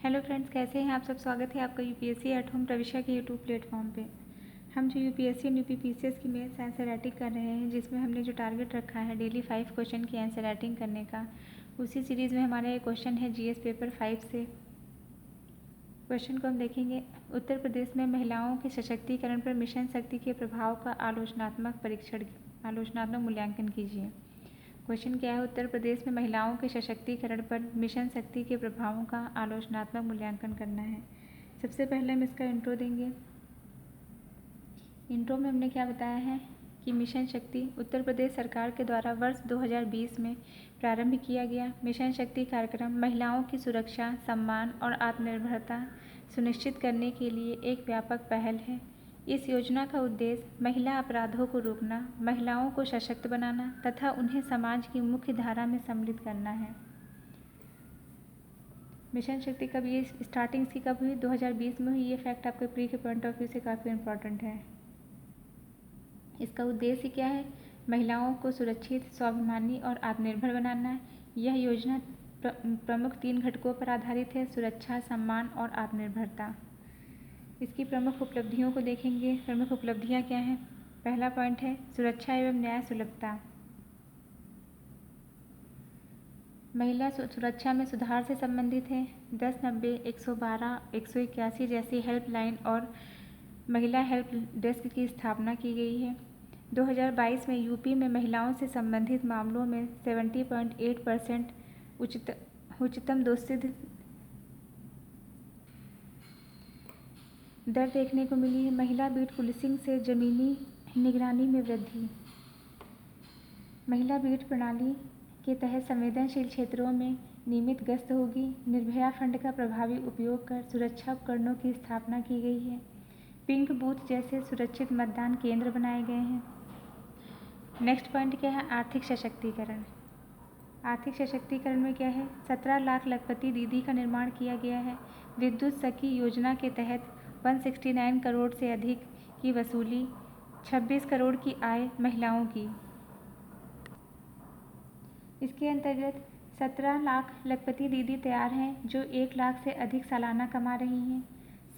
Hello friends, कैसे हैं आप सब। स्वागत है आपका यूपीएससी एट होम प्रविष्या के यूट्यूब प्लेटफॉर्म पे। हम जो यूपीएससी और यूपीपीसीएस की मेंस आंसर राइटिंग कर रहे हैं, जिसमें हमने जो टारगेट रखा है डेली 5 क्वेश्चन की आंसर राइटिंग करने का, उसी सीरीज़ में हमारा ये क्वेश्चन है जीएस पेपर 5 से। क्वेश्चन को हम देखेंगे। उत्तर प्रदेश में महिलाओं के सशक्तिकरण पर मिशन शक्ति के प्रभाव का आलोचनात्मक मूल्यांकन कीजिए। क्वेश्चन क्या है। उत्तर प्रदेश में महिलाओं के सशक्तिकरण पर मिशन शक्ति के प्रभावों का आलोचनात्मक मूल्यांकन करना है। सबसे पहले हम इसका इंट्रो देंगे। इंट्रो में हमने क्या बताया है कि मिशन शक्ति उत्तर प्रदेश सरकार के द्वारा वर्ष 2020 में प्रारंभ किया गया मिशन शक्ति कार्यक्रम महिलाओं की सुरक्षा, सम्मान और आत्मनिर्भरता सुनिश्चित करने के लिए एक व्यापक पहल है। इस योजना का उद्देश्य महिला अपराधों को रोकना, महिलाओं को सशक्त बनाना तथा उन्हें समाज की मुख्य धारा में सम्मिलित करना है। मिशन शक्ति कब ये स्टार्टिंग इसकी कब हुई? 2020 में हुई। ये फैक्ट आपके प्री के पॉइंट ऑफ व्यू से काफ़ी इम्पोर्टेंट है। इसका उद्देश्य क्या है? महिलाओं को सुरक्षित, स्वाभिमानी और आत्मनिर्भर बनाना है। यह योजना प्रमुख 3 घटकों पर आधारित है: सुरक्षा, सम्मान और आत्मनिर्भरता। इसकी प्रमुख उपलब्धियों को देखेंगे। प्रमुख उपलब्धियां क्या हैं? पहला पॉइंट है सुरक्षा एवं न्याय सुलभता। महिला सुरक्षा में सुधार से संबंधित है। 1090, 112, 181 जैसी हेल्पलाइन और महिला हेल्प डेस्क की स्थापना की गई है। 2022 में यूपी में महिलाओं से संबंधित मामलों में 70.8% उच्चतम दोषसिद्ध दर देखने को मिली है। महिला बीट पुलिसिंग से ज़मीनी निगरानी में वृद्धि। महिला बीट प्रणाली के तहत संवेदनशील क्षेत्रों में नियमित गश्त होगी। निर्भया फंड का प्रभावी उपयोग कर सुरक्षा उपकरणों की स्थापना की गई है। पिंक बूथ जैसे सुरक्षित मतदान केंद्र बनाए गए हैं। नेक्स्ट पॉइंट क्या है? आर्थिक सशक्तिकरण। आर्थिक सशक्तिकरण में क्या है? 17 लाख लखपति दीदी का निर्माण किया गया है। विद्युत सखी योजना के तहत 169 करोड़ से अधिक की वसूली, 26 करोड़ की आय महिलाओं की। इसके अंतर्गत 17 लाख लखपति दीदी तैयार हैं जो 1 लाख से अधिक सालाना कमा रही हैं।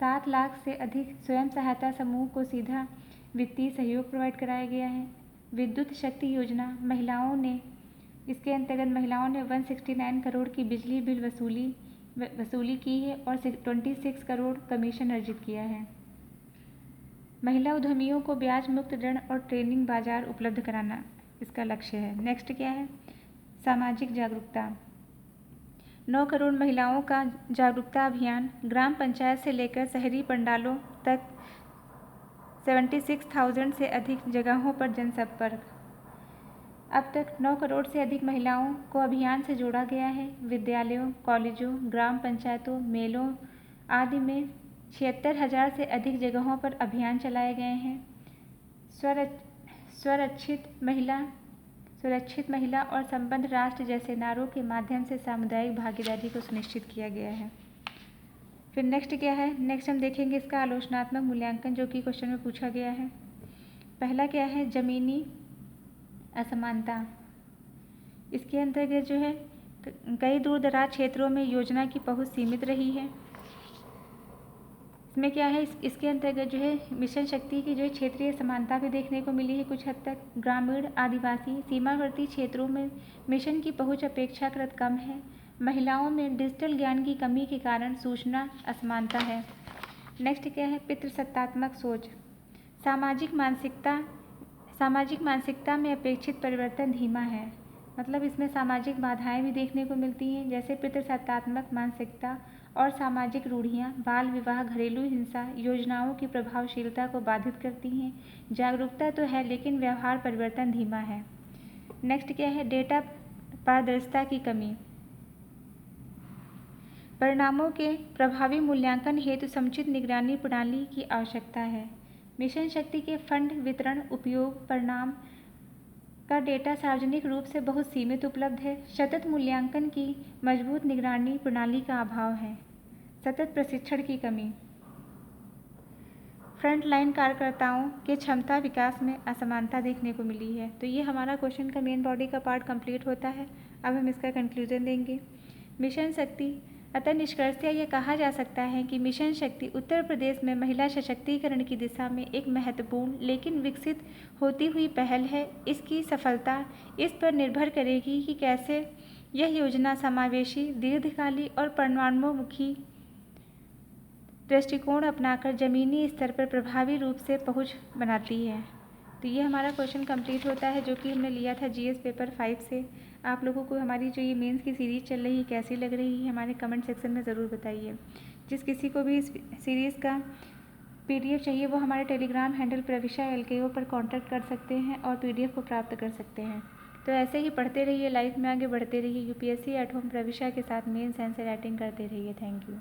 7 लाख से अधिक स्वयं सहायता समूह को सीधा वित्तीय सहयोग प्रोवाइड कराया गया है। विद्युत शक्ति योजना इसके अंतर्गत महिलाओं ने 169 करोड़ की बिजली बिल वसूली की है और 26 करोड़ कमीशन अर्जित किया है। महिला उद्यमियों को ब्याज मुक्त ऋण और ट्रेनिंग बाजार उपलब्ध कराना इसका लक्ष्य है। नेक्स्ट क्या है? सामाजिक जागरूकता। 9 करोड़ महिलाओं का जागरूकता अभियान। ग्राम पंचायत से लेकर शहरी पंडालों तक 76,000 से अधिक जगहों पर जनसंपर्क। अब तक 9 करोड़ से अधिक महिलाओं को अभियान से जोड़ा गया है। विद्यालयों, कॉलेजों, ग्राम पंचायतों, मेलों आदि में 76,000 से अधिक जगहों पर अभियान चलाए गए हैं। सुरक्षित महिला और संबद्ध राष्ट्र जैसे नारों के माध्यम से सामुदायिक भागीदारी को सुनिश्चित किया गया है। फिर नेक्स्ट क्या है? नेक्स्ट हम देखेंगे इसका आलोचनात्मक मूल्यांकन, जो कि क्वेश्चन में पूछा गया है। पहला क्या है? जमीनी असमानता। इसके अंतर्गत जो है कई दूर दराज क्षेत्रों में योजना की पहुंच सीमित रही है। इसमें क्या है? इसके अंतर्गत जो है मिशन शक्ति की जो है क्षेत्रीय समानता भी देखने को मिली है कुछ हद तक। ग्रामीण, आदिवासी, सीमावर्ती क्षेत्रों में मिशन की पहुंच अपेक्षाकृत कम है। महिलाओं में डिजिटल ज्ञान की कमी के कारण सूचना असमानता है। नेक्स्ट क्या है? पितृसत्तात्मक सोच। सामाजिक मानसिकता में अपेक्षित परिवर्तन धीमा है। मतलब इसमें सामाजिक बाधाएं भी देखने को मिलती हैं, जैसे पितृसत्तात्मक मानसिकता और सामाजिक रूढ़ियाँ, बाल विवाह, घरेलू हिंसा योजनाओं की प्रभावशीलता को बाधित करती हैं। जागरूकता तो है लेकिन व्यवहार परिवर्तन धीमा है। नेक्स्ट क्या है? डेटा पारदर्शिता की कमी। परिणामों के प्रभावी मूल्यांकन हेतु समुचित निगरानी प्रणाली की आवश्यकता है। मिशन शक्ति के फंड वितरण, उपयोग, परिणाम का डेटा सार्वजनिक रूप से बहुत सीमित उपलब्ध है। सतत मूल्यांकन की मजबूत निगरानी प्रणाली का अभाव है। सतत प्रशिक्षण की कमी। फ्रंटलाइन कार्यकर्ताओं के क्षमता विकास में असमानता देखने को मिली है। तो ये हमारा क्वेश्चन का मेन बॉडी का पार्ट कंप्लीट होता है। अब हम इसका कंक्लूजन देंगे। मिशन शक्ति अतः निष्कर्षतः यह कहा जा सकता है कि मिशन शक्ति उत्तर प्रदेश में महिला सशक्तिकरण की दिशा में एक महत्वपूर्ण लेकिन विकसित होती हुई पहल है। इसकी सफलता इस पर निर्भर करेगी कि कैसे यह योजना समावेशी, दीर्घकालिक और परिणामोन्मुखी दृष्टिकोण अपनाकर जमीनी स्तर पर प्रभावी रूप से पहुंच बनाती है। तो ये हमारा क्वेश्चन कंप्लीट होता है, जो कि हमने लिया था जीएस पेपर 5 से। आप लोगों को हमारी जो ये मेंस की सीरीज़ चल रही है कैसी लग रही है, हमारे कमेंट सेक्शन में ज़रूर बताइए। जिस किसी को भी इस सीरीज़ का पीडीएफ चाहिए वो हमारे टेलीग्राम हैंडल प्रविशा LKO पर कांटेक्ट कर सकते हैं और पीडीएफ को प्राप्त कर सकते हैं। तो ऐसे ही पढ़ते रहिए, लाइफ में आगे बढ़ते रहिए। यूपीएससी एट होम प्रविशा के साथ मेंस आंसर राइटिंग करते रहिए। Thank you.